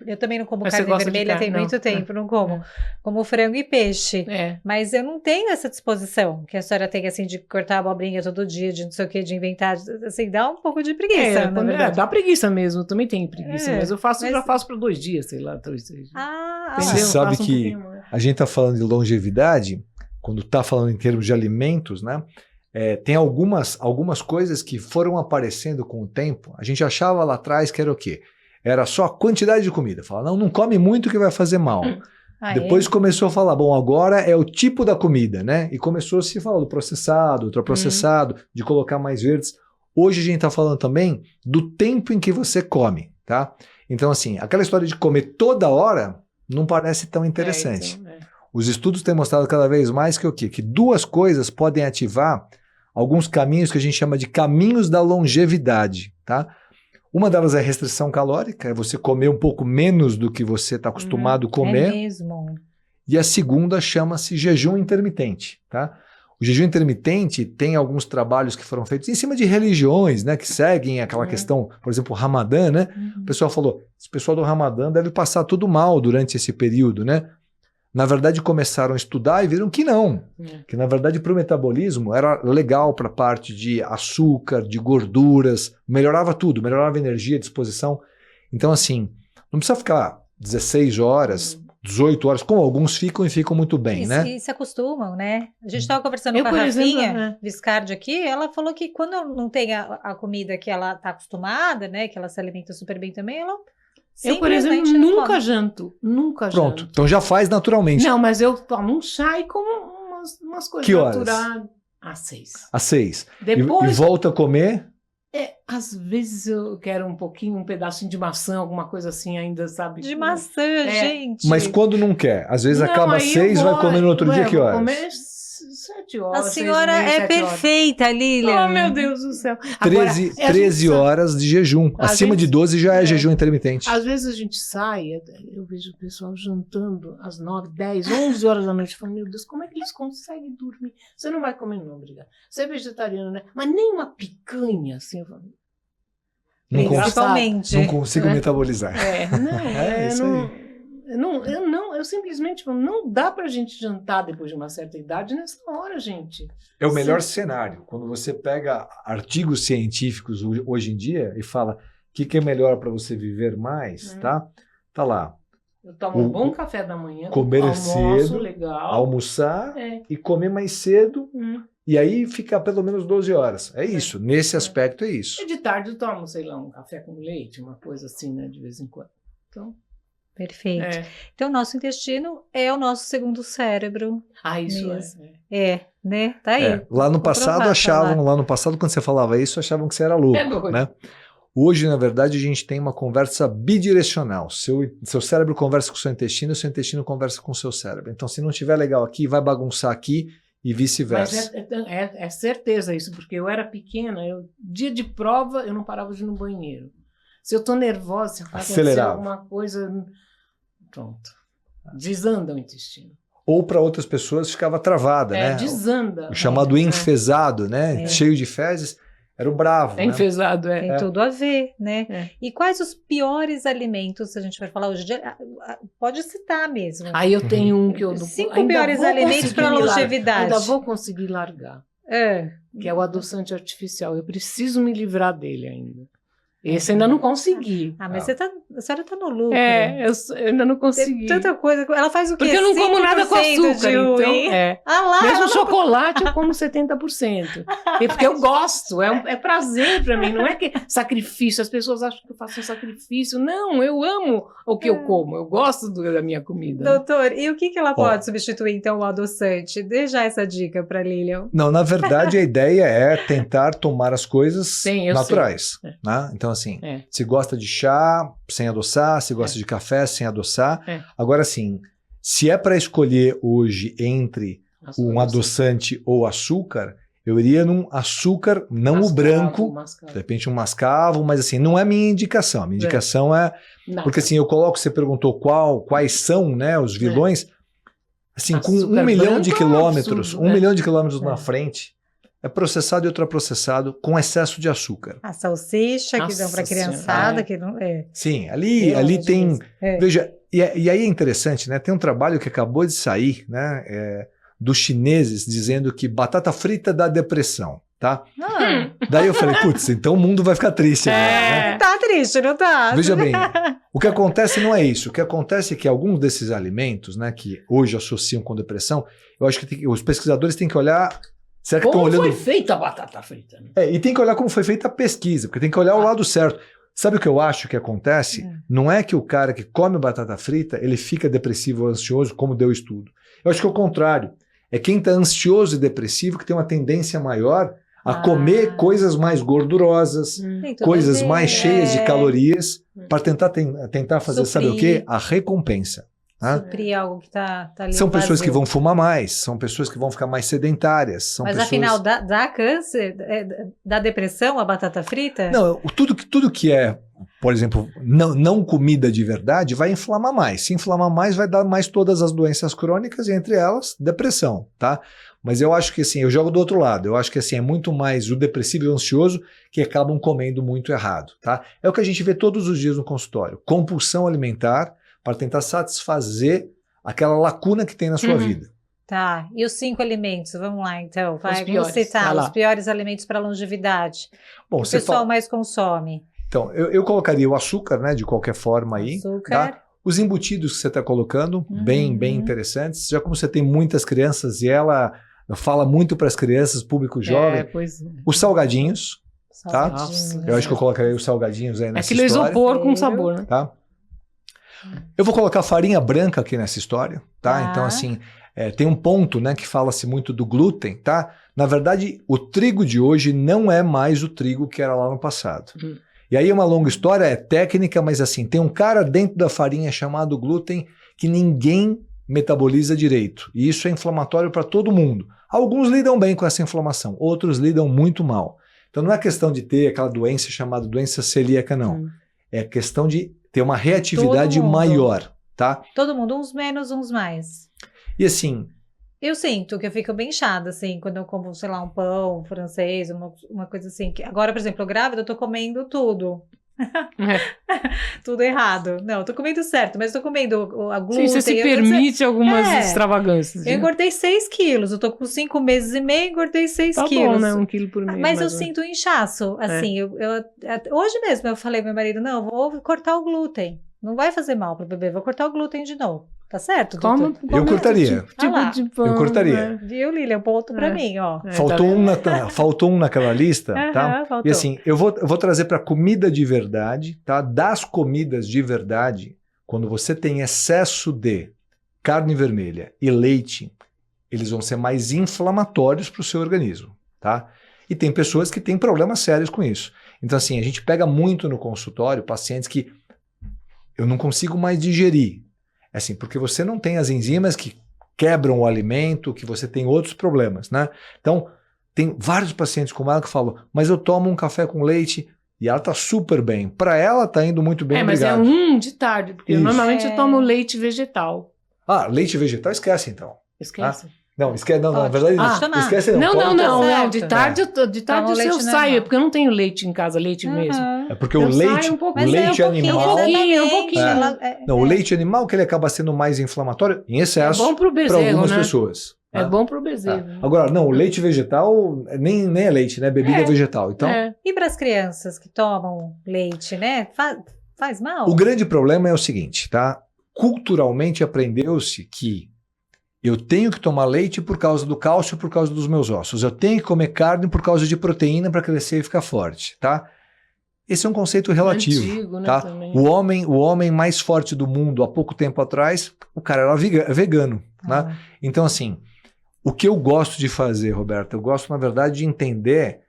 eu também não como carne vermelha tem muito tempo, não como. Como frango e peixe. Mas eu não tenho essa disposição que a senhora tem, assim, de cortar a abobrinha todo dia, de não sei o que, de inventar, assim, dá um pouco de preguiça, na verdade. Dá preguiça mesmo, eu também tenho preguiça, mas eu já faço para 2 dias, sei lá, 3 dias. Você sabe que a gente tá falando de longevidade, quando tá falando em termos de alimentos, né? Tem algumas coisas que foram aparecendo com o tempo. A gente achava lá atrás que era o quê? Era só a quantidade de comida. Fala, não come muito que vai fazer mal. Depois começou a falar, bom, agora é o tipo da comida, né? E começou a se falar do processado, ultraprocessado, de colocar mais verdes. Hoje a gente está falando também do tempo em que você come, tá? Então, assim, aquela história de comer toda hora não parece tão interessante. Os estudos têm mostrado cada vez mais que o quê? Que 2 coisas podem ativar alguns caminhos que a gente chama de caminhos da longevidade, tá? Uma delas é a restrição calórica, é você comer um pouco menos do que você está acostumado a comer. É mesmo. E a segunda chama-se jejum intermitente, tá? O jejum intermitente tem alguns trabalhos que foram feitos em cima de religiões, né? Que seguem aquela questão, por exemplo, o Ramadã, né? O pessoal falou, esse pessoal do Ramadã deve passar tudo mal durante esse período, né? Na verdade, começaram a estudar e viram que não. Que, na verdade, para o metabolismo era legal para a parte de açúcar, de gorduras, melhorava tudo, melhorava a energia, a disposição. Então, assim, não precisa ficar 16 horas, 18 horas, como alguns ficam e ficam muito bem, né? E se acostumam, né? A gente estava conversando com a Rafinha Viscardi aqui, ela falou que quando não tem a comida que ela está acostumada, né, que ela se alimenta super bem também, ela... Eu, por exemplo, nunca janto. Pronto, então já faz naturalmente. Não, mas eu tomo um chá e como umas coisas naturais. Às 6. Às 6. Depois... E volta a comer? Às vezes eu quero um pedacinho de maçã, alguma coisa assim ainda, sabe? De maçã, gente. Mas quando não quer? Às vezes acaba às 6 e vai comer no outro dia, que horas? Comer 7 horas. A senhora é perfeita, Lilian. Oh, meu Deus do céu. 13 horas de jejum. Acima de 12 já é jejum intermitente. Às vezes a gente sai, eu vejo o pessoal jantando às 9, 10, 11 horas da noite. Eu falo, meu Deus, como é que eles conseguem dormir? Você não vai comer, não, obrigada. Você é vegetariano, né? Mas nem uma picanha, assim, eu falo. Principalmente. Não consigo metabolizar. Isso aí. Eu simplesmente não dá pra gente jantar depois de uma certa idade nessa hora, gente. É o melhor cenário. Quando você pega artigos científicos hoje em dia e fala o que é melhor para você viver mais, tá? Tá lá. Eu tomo um bom café da manhã, comer cedo, legal, almoçar e comer mais cedo. E aí fica pelo menos 12 horas. É isso. Nesse aspecto é isso. E de tarde eu tomo, sei lá, um café com leite, uma coisa assim, né, de vez em quando. Então... Perfeito. Então, o nosso intestino é o nosso segundo cérebro. Isso mesmo. Né? Tá aí. Lá no passado quando você falava isso, achavam que você era louco, né? Hoje, na verdade, a gente tem uma conversa bidirecional. Seu cérebro conversa com o seu intestino conversa com o seu cérebro. Então, se não estiver legal aqui, vai bagunçar aqui e vice-versa. Mas é certeza isso, porque eu era pequena, dia de prova, eu não parava de ir no banheiro. Se eu tô nervosa, se acontecer alguma coisa, pronto. Desanda o intestino. ou para outras pessoas ficava travada, né? Desanda. O chamado enfesado, né? Cheio de fezes, era o bravo. É enfesado, Tem tudo a ver, né? E quais os piores alimentos, se a gente vai falar hoje em dia? Pode citar mesmo. Aí eu tenho um que eu... 5 piores alimentos para longevidade. Ainda vou conseguir largar. Que é o adoçante artificial. Eu preciso me livrar dele ainda. Esse ainda não consegui. Mas a senhora está no lucro. Eu ainda não consegui. Tem tanta coisa. Ela faz o quê? Porque eu não como nada com açúcar, então. Mesmo chocolate eu como 70%. Porque eu gosto, é prazer para mim, não é que sacrifício. As pessoas acham que eu faço um sacrifício. Não, eu amo o que eu como, eu gosto da minha comida. Doutor, e o que ela pode substituir, então, o adoçante? Dê já essa dica para Lilian. Não, na verdade, a ideia é tentar tomar as coisas naturais. Né? Então, assim, se gosta de chá, sem adoçar, se gosta de café, sem adoçar. Agora, assim, se é para escolher hoje entre um adoçante ou açúcar, eu iria num açúcar, não mascavo, o branco, de repente um mascavo, mas assim, não é minha indicação. A minha indicação é... Porque assim, eu coloco, você perguntou quais são, né, os vilões, assim, com 1 milhão de quilômetros, absurdo, 1 milhão de quilômetros na frente, é processado e ultraprocessado com excesso de açúcar. A salsicha que dão para criançada, que não é. Sim, ali tem... Veja, e aí é interessante, né? Tem um trabalho que acabou de sair, né? Dos chineses dizendo que batata frita dá depressão, tá? Daí eu falei, putz, então o mundo vai ficar triste agora, né? Tá triste, não tá? Veja bem, o que acontece não é isso. O que acontece é que alguns desses alimentos, né, que hoje associam com depressão, eu acho que os pesquisadores têm que olhar... Será que como olhando... foi feita a batata frita? Né? E tem que olhar como foi feita a pesquisa, porque tem que olhar o lado certo. Sabe o que eu acho que acontece? Não é que o cara que come batata frita, ele fica depressivo ou ansioso, como deu o estudo. Eu acho que é o contrário. É quem está ansioso e depressivo que tem uma tendência maior a comer coisas mais gordurosas, coisas mais cheias de calorias, para tentar fazer, sabe o quê? A recompensa. Suprir algo que tá ali. São pessoas que vão fumar mais, são pessoas que vão ficar mais sedentárias. Mas afinal, dá câncer? Dá depressão a batata frita? Não, tudo que é, por exemplo, não comida de verdade, vai inflamar mais. Se inflamar mais, vai dar mais todas as doenças crônicas, e entre elas, depressão, tá? Mas eu acho que assim, eu jogo do outro lado. Eu acho que assim, é muito mais o depressivo e o ansioso que acabam comendo muito errado, tá? É o que a gente vê todos os dias no consultório. Compulsão alimentar, para tentar satisfazer aquela lacuna que tem na sua vida. Tá, e os 5 alimentos? Vamos lá, então. Vamos citar os piores alimentos para longevidade. Bom, o pessoal mais consome. Então, eu colocaria o açúcar, né, de qualquer forma aí. Açúcar. Tá? Os embutidos que você está colocando, bem interessantes. Já como você tem muitas crianças e ela fala muito para as crianças, público jovem. Os salgadinhos, tá? Nossa, eu acho que eu colocaria os salgadinhos aí nessa história. Aquele isopor com sabor, né? Tá? Eu vou colocar farinha branca aqui nessa história, tá? Então, assim, tem um ponto, né, que fala-se muito do glúten, tá? Na verdade, o trigo de hoje não é mais o trigo que era lá no passado. E aí é uma longa história, é técnica, mas assim, tem um cara dentro da farinha chamado glúten que ninguém metaboliza direito. E isso é inflamatório para todo mundo. Alguns lidam bem com essa inflamação, outros lidam muito mal. Então não é questão de ter aquela doença chamada doença celíaca, não. É questão de ter uma reatividade maior, tá? Todo mundo, uns menos, uns mais. E assim... Eu sinto que eu fico bem inchada, assim, quando eu como, sei lá, um pão francês, uma coisa assim. Agora, por exemplo, grávida, eu tô comendo tudo. Tudo errado. Não, eu tô comendo certo, mas eu tô comendo a glúten. Sim, você se permite algumas extravagâncias. Eu engordei 6 quilos, eu tô com 5 meses e meio, engordei 6 quilos. Bom, né? 1 quilo por mês. Mas eu sinto um inchaço, assim, hoje mesmo eu falei pro meu marido, não, vou cortar o glúten, não vai fazer mal pro bebê, vou cortar o glúten de novo. Tá certo, doutor? Eu cortaria. Eu cortaria. Viu, Lilian? Ponto pra mim, ó. Faltou um naquela lista, tá? Faltou. E assim, eu vou trazer para comida de verdade, tá? Das comidas de verdade, quando você tem excesso de carne vermelha e leite, eles vão ser mais inflamatórios para o seu organismo, tá? E tem pessoas que têm problemas sérios com isso. Então assim, a gente pega muito no consultório pacientes que eu não consigo mais digerir. Assim, porque você não tem as enzimas que quebram o alimento, que você tem outros problemas, né? Então, tem vários pacientes como ela que falam, mas eu tomo um café com leite e ela tá super bem. Para ela tá indo muito bem, mas obrigado. É de tarde, porque normalmente eu tomo leite vegetal. Ah, leite vegetal, esquece então. Esquece. Não, esquece, não, na Pode. verdade, Pode tomar. esquece Não, pode não, tomar. não, certo. não. De tarde Toma eu leite saio, normal. porque eu não tenho leite em casa, leite mesmo. Aham. É porque Eu o leite, saio um o pouquinho. Mas leite é um pouquinho, animal, exatamente. um pouquinho. o leite animal que ele acaba sendo mais inflamatório em É excesso bom pro para bezerro, algumas né? pessoas. É né? bom pro bezerro. Tá. Agora, não, o leite vegetal nem é leite, né? Bebida vegetal. Então, É. E para as crianças que tomam leite, né? Faz mal? o grande problema é o seguinte, tá? Culturalmente aprendeu-se que eu tenho que tomar leite por causa do cálcio, por causa dos meus ossos. Eu tenho que comer carne por causa de proteína para crescer e ficar forte, tá? Esse é um conceito relativo, Antigo, né, tá? também. O homem mais forte do mundo há pouco tempo atrás, o cara era vegano, né? Ah, Então, assim, o que eu gosto de fazer, Roberta, eu gosto, na verdade, de entender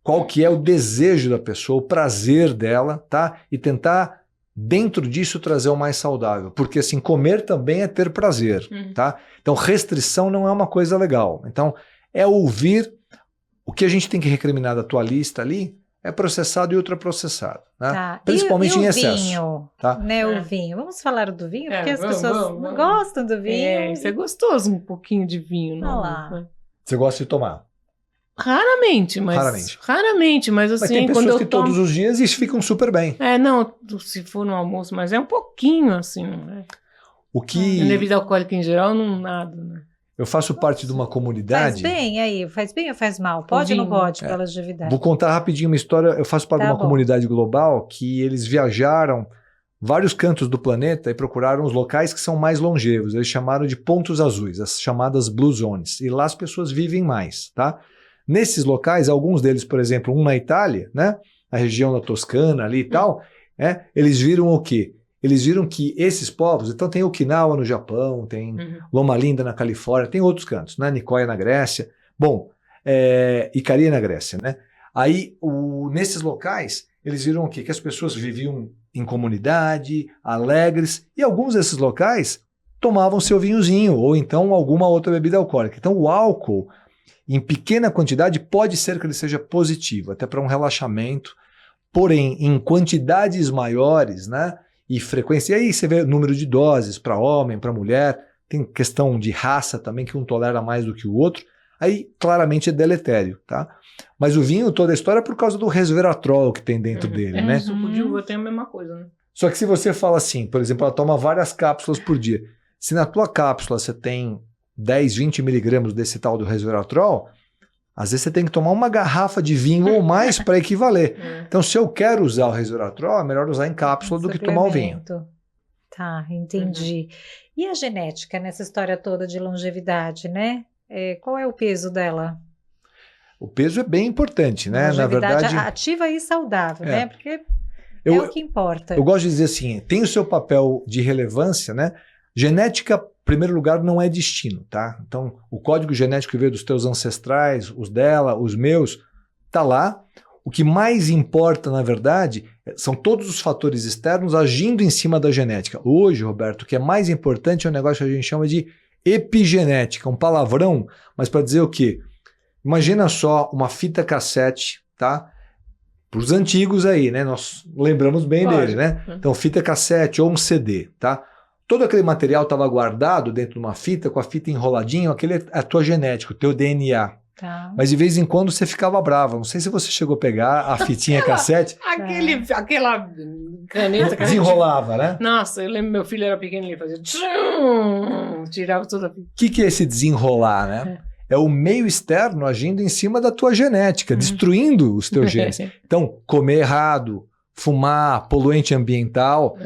qual que é o desejo da pessoa, o prazer dela, tá? E tentar, dentro disso, trazer o mais saudável. Porque, assim, comer também é ter prazer, tá? Então, restrição não é uma coisa legal. Então, é ouvir o que a gente tem que recriminar da tua lista ali, é processado e ultraprocessado, né? tá. Principalmente e em o excesso. vinho, tá? né? É. O vinho. Vamos falar do vinho? É, Porque as vamos, pessoas vamos, não vamos. gostam do vinho. É, isso é gostoso, um pouquinho de vinho. Olha Não, lá. né? Você gosta de tomar. Raramente, mas... Raramente. Mas assim, Mas tem quando pessoas eu que tomo... todos os dias e ficam super bem. É, não, se for no almoço, mas é um pouquinho, assim, não é? O que Bebida alcoólica em geral, não nada, né? eu faço parte de uma Faz comunidade. bem aí? Faz bem ou faz mal? Pode ou não vinho. pode pela longevidade? Vou contar rapidinho uma história. Eu faço parte Tá de uma bom. comunidade global que eles viajaram vários cantos do planeta e procuraram os locais que são mais longevos. Eles chamaram de pontos azuis, as chamadas Blue Zones. E lá as pessoas vivem mais, tá? Nesses locais, alguns deles, por exemplo, um na Itália, né? A região da Toscana ali e tal, eles viram o quê? Eles viram que esses povos, então tem Okinawa no Japão, tem Loma Linda na Califórnia, tem outros cantos, né? Nicoya na Grécia, bom, Icaria na Grécia, né? Aí, nesses locais, eles viram o quê? Que as pessoas viviam em comunidade, alegres, e alguns desses locais tomavam seu vinhozinho, ou então alguma outra bebida alcoólica. Então o álcool, em pequena quantidade, pode ser que ele seja positivo, até para um relaxamento, porém, em quantidades maiores, né? E frequência, e aí você vê o número de doses para homem, para mulher, tem questão de raça também, que um tolera mais do que o outro, aí claramente é deletério, tá? Mas o vinho, toda a história, é por causa do resveratrol que tem dentro dele, né? Suco de uva tem a mesma coisa, né? Só que se você fala assim, por exemplo, ela toma várias cápsulas por dia, se na tua cápsula você tem 10, 20 miligramas desse tal do resveratrol, às vezes você tem que tomar uma garrafa de vinho ou mais para equivaler. Então, se eu quero usar o resveratrol, é melhor usar em cápsula do que tomar o vinho. Suplemento. Tá, entendi. E a genética nessa história toda de longevidade, né? Qual é o peso dela? O peso é bem importante, né? Na Longevidade verdade, ativa e saudável, É. né? Porque é eu, o que importa. eu gosto de dizer assim, tem o seu papel de relevância, né? Genética, em primeiro lugar, não é destino, tá? Então, o código genético que veio dos teus ancestrais, os dela, os meus, tá lá. O que mais importa, na verdade, são todos os fatores externos agindo em cima da genética. Hoje, Roberto, o que é mais importante é um negócio que a gente chama de epigenética, um palavrão, mas para dizer o quê? Imagina só uma fita cassete, tá? Para os antigos aí, né? Nós lembramos bem dele, né? Então, fita cassete ou um CD, tá? Todo aquele material estava guardado dentro de uma fita, com a fita enroladinha, aquele é a tua genética, o teu DNA. Tá. Mas de vez em quando você ficava brava. Não sei se você chegou a pegar a fitinha cassete, Aquela caneta que a gente... desenrolava, né? Nossa, eu lembro, meu filho era pequeno, ele fazia... tchum, tirava toda a... O que é esse desenrolar, né? É o meio externo agindo em cima da tua genética, destruindo os teus genes. Então, comer errado, fumar, poluente ambiental,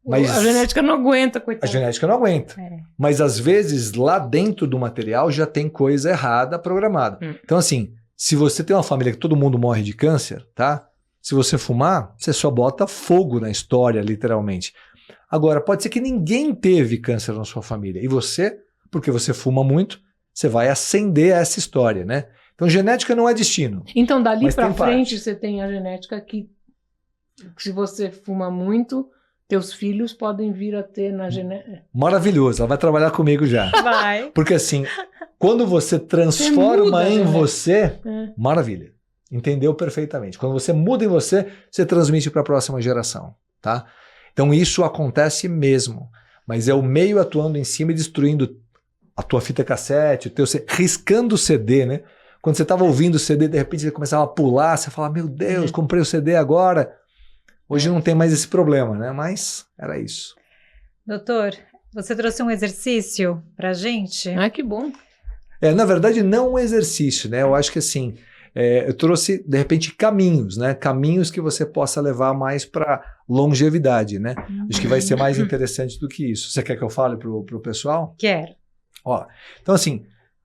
mas a genética não aguenta, a coitada. genética não aguenta. É. Mas às vezes lá dentro do material já tem coisa errada programada. Então assim, se você tem uma família que todo mundo morre de câncer, tá? Se você fumar, você só bota fogo na história, literalmente. Agora, pode ser que ninguém teve câncer na sua família. E você, porque você fuma muito, você vai acender essa história, né? Então genética não é destino. Então, dali Mas pra tem frente, parte. você tem a genética que, se você fuma muito, teus filhos podem vir a ter na genética. Maravilhoso, ela vai trabalhar comigo já. Vai. Porque assim, quando você transforma muda a em genética. você, maravilha. Entendeu perfeitamente. Quando você muda em você, você transmite para a próxima geração, tá? Então isso acontece mesmo. mas é o meio atuando em cima e destruindo a tua fita cassete, riscando o CD, né? Quando você estava ouvindo o CD, de repente ele começava a pular, você fala, meu Deus, comprei o CD agora. Hoje não tem mais esse problema, né? Mas era isso. Doutor, você trouxe um exercício pra gente? Ah, que bom. Na verdade, não um exercício, né? Eu acho que assim, eu trouxe, de repente, caminhos, né? Caminhos que você possa levar mais para longevidade, né? Acho que vai ser mais interessante do que isso. Você quer que eu fale pro pessoal? Quero. Ó, então assim,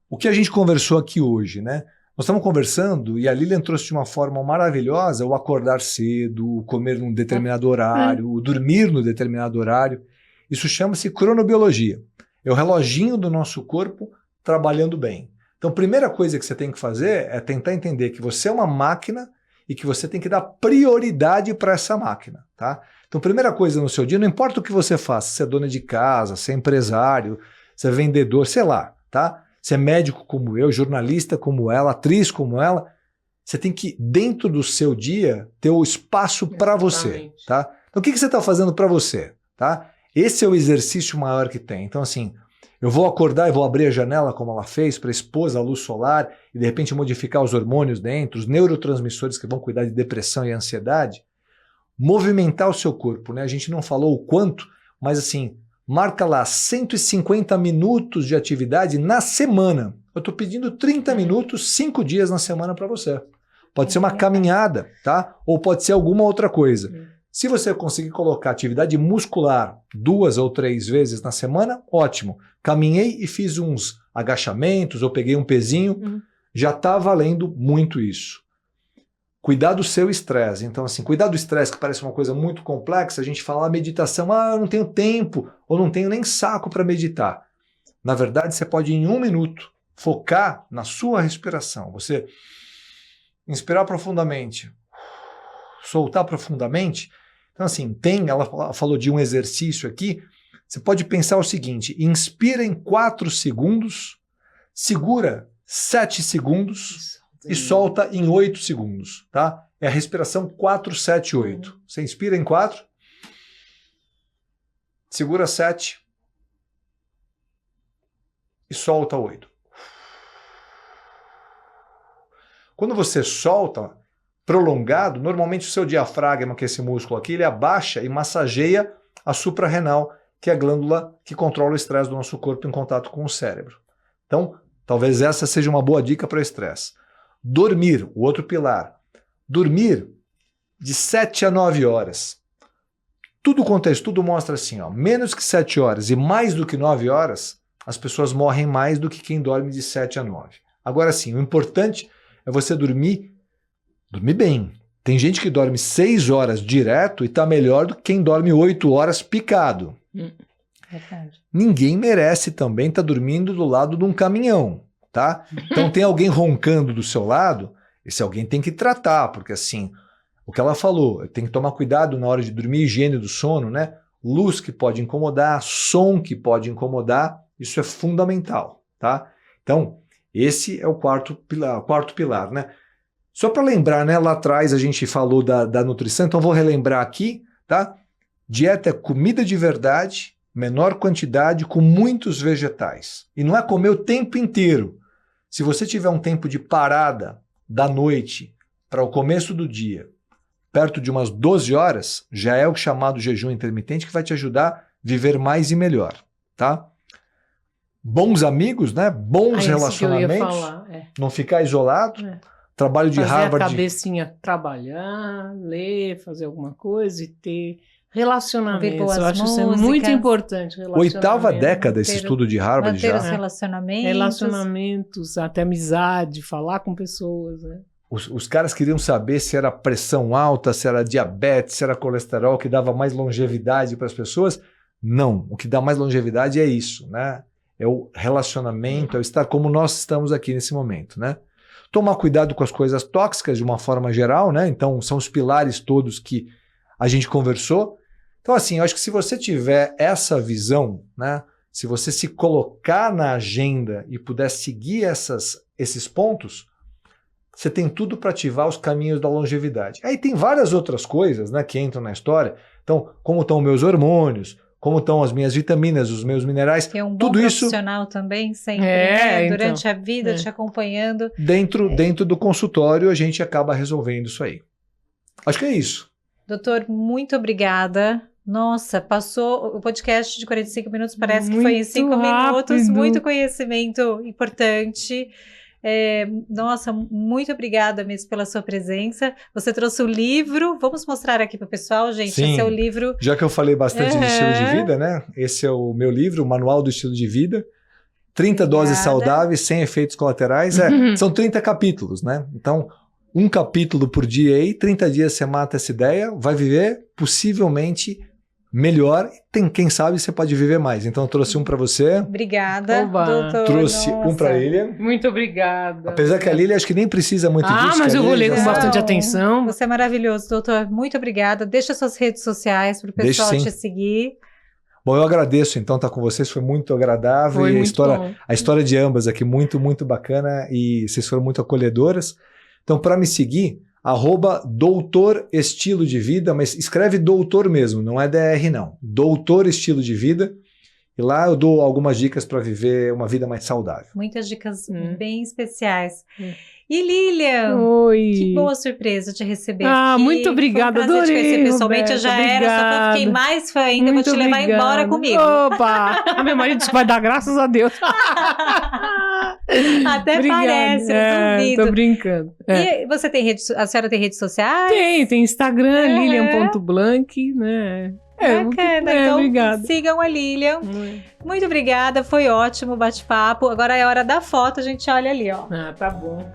o que a gente conversou aqui hoje, né? Nós estamos conversando e a Lilian trouxe de uma forma maravilhosa o acordar cedo, o comer num determinado horário, o dormir no determinado horário. Isso chama-se cronobiologia. É o reloginho do nosso corpo trabalhando bem. Então, a primeira coisa que você tem que fazer é tentar entender que você é uma máquina e que você tem que dar prioridade para essa máquina, tá? Então, primeira coisa no seu dia, não importa o que você faça, se é dona de casa, se é empresário, se é vendedor, sei lá, tá? Se é médico como eu, jornalista como ela, atriz como ela, você tem que, dentro do seu dia, ter o espaço para você, tá? Então, o que você está fazendo para você, tá? Esse é o exercício maior que tem. Então, assim, eu vou acordar e vou abrir a janela, como ela fez, para expor a luz solar e, de repente, modificar os hormônios dentro, os neurotransmissores que vão cuidar de depressão e ansiedade. Movimentar o seu corpo, né? A gente não falou o quanto, mas, assim, marca lá 150 minutos de atividade na semana. Eu estou pedindo 30 minutos, 5 dias na semana para você. Pode ser uma caminhada, tá? Ou pode ser alguma outra coisa. Se você conseguir colocar atividade muscular 2 ou 3 vezes na semana, ótimo. Caminhei e fiz uns agachamentos, ou peguei um pezinho, já está valendo muito isso. Cuidar do seu estresse. Então, assim, cuidar do estresse, que parece uma coisa muito complexa, a gente fala meditação, eu não tenho tempo, ou não tenho nem saco para meditar. Na verdade, você pode, em 1 minuto, focar na sua respiração. Você inspirar profundamente, soltar profundamente. Então, assim, ela falou de um exercício aqui, você pode pensar o seguinte, inspira em 4 segundos, segura 7 segundos, e solta em 8 segundos, tá? É a respiração 4, 7, 8. Você inspira em 4, segura 7 e solta 8. Quando você solta prolongado, normalmente o seu diafragma, que é esse músculo aqui, ele abaixa e massageia a suprarrenal, que é a glândula que controla o estresse do nosso corpo em contato com o cérebro. Então, talvez essa seja uma boa dica para o estresse. Dormir, o outro pilar. Dormir de 7 a 9 horas. Tudo quanto é estudo mostra assim, menos que 7 horas e mais do que 9 horas, as pessoas morrem mais do que quem dorme de 7 a 9. Agora sim, o importante é você dormir bem. Tem gente que dorme 6 horas direto e está melhor do que quem dorme 8 horas picado. Verdade. Ninguém merece também estar dormindo do lado de um caminhão. Tá? Então tem alguém roncando do seu lado, esse alguém tem que tratar, porque assim, o que ela falou, tem que tomar cuidado na hora de dormir, higiene do sono, né? Luz que pode incomodar, som que pode incomodar, isso é fundamental, tá? Então, esse é o quarto pilar, né? Só para lembrar, né? Lá atrás a gente falou da nutrição, então vou relembrar aqui, tá? Dieta é comida de verdade, menor quantidade, com muitos vegetais. E não é comer o tempo inteiro. Se você tiver um tempo de parada da noite para o começo do dia, perto de umas 12 horas, já é o chamado jejum intermitente que vai te ajudar a viver mais e melhor, tá? Bons amigos, né? Bons relacionamentos, que eu ia falar, não ficar isolado, trabalho de fazer Harvard. A cabecinha trabalhar, ler, fazer alguma coisa e ter relacionamentos. Eu acho isso muito importante. 8ª década esse estudo de Harvard manter já. Os relacionamentos. Relacionamentos, até amizade, falar com pessoas, né? Os caras queriam saber se era pressão alta, se era diabetes, se era colesterol que dava mais longevidade para as pessoas. Não, o que dá mais longevidade é isso, né? É o relacionamento, é o estar como nós estamos aqui nesse momento, né? Tomar cuidado com as coisas tóxicas de uma forma geral, né? Então são os pilares todos que a gente conversou. Então assim, eu acho que se você tiver essa visão, né? Se você se colocar na agenda e puder seguir esses pontos, você tem tudo para ativar os caminhos da longevidade. Aí tem várias outras coisas, né, que entram na história. Então, como estão meus hormônios, como estão as minhas vitaminas, os meus minerais, Tem um bom tudo isso profissional também, sempre, então. durante a vida, te acompanhando. dentro do consultório a gente acaba resolvendo isso aí. Acho que é isso. Doutor, muito obrigada. Nossa, passou o podcast de 45 minutos, parece que foi em Muito 5 minutos, rápido. muito conhecimento importante. Nossa, muito obrigada mesmo pela sua presença. Você trouxe o livro, vamos mostrar aqui para o pessoal, gente. Sim. Esse é o livro. Já que eu falei bastante de Uhum. estilo de vida, né? Esse é o meu livro, o Manual do Estilo de Vida. 30 doses saudáveis, sem efeitos colaterais. São 30 capítulos, né? Então, um capítulo por dia aí, 30 dias você mata essa ideia, vai viver possivelmente melhor. Quem sabe você pode viver mais. Então, eu trouxe um para você, Obrigada, Oba. doutor. trouxe um para Nossa. Lilian. Muito obrigada. Apesar que a Lilian acho que nem precisa muito disso. Mas que a eu vou Lilian ler já com sabe. bastante atenção. Você é maravilhoso, doutor. Muito obrigada. Deixa suas redes sociais para o Deixo, pessoal sim. te seguir. Bom, eu agradeço então estar com vocês, foi muito agradável. Foi E muito bom. a história de ambas aqui, muito, muito bacana e vocês foram muito acolhedoras. Então, para me seguir, @doutor estilo de vida, mas escreve doutor mesmo, não é DR não. Doutor estilo de vida. E lá eu dou algumas dicas para viver uma vida mais saudável. Muitas dicas bem especiais. E Lilian, Oi. que boa surpresa te receber aqui. Muito obrigada, Foi um prazer te adorei, conhecer pessoalmente. Eu já Roberta, era, só que eu fiquei obrigada. mais fã ainda. Muito Vou te levar obrigada. embora comigo. Opa! Meu marido disse que vai dar graças a Deus. Até Obrigada. parece, eu duvido. Tô brincando. E você tem a senhora tem redes sociais? Tem Instagram, Uhum. Lilian.blank, né? Bacana, então obrigada. sigam a Lilian. Muito obrigada, foi ótimo o bate-papo. Agora é hora da foto, a gente olha ali, ó. Tá bom.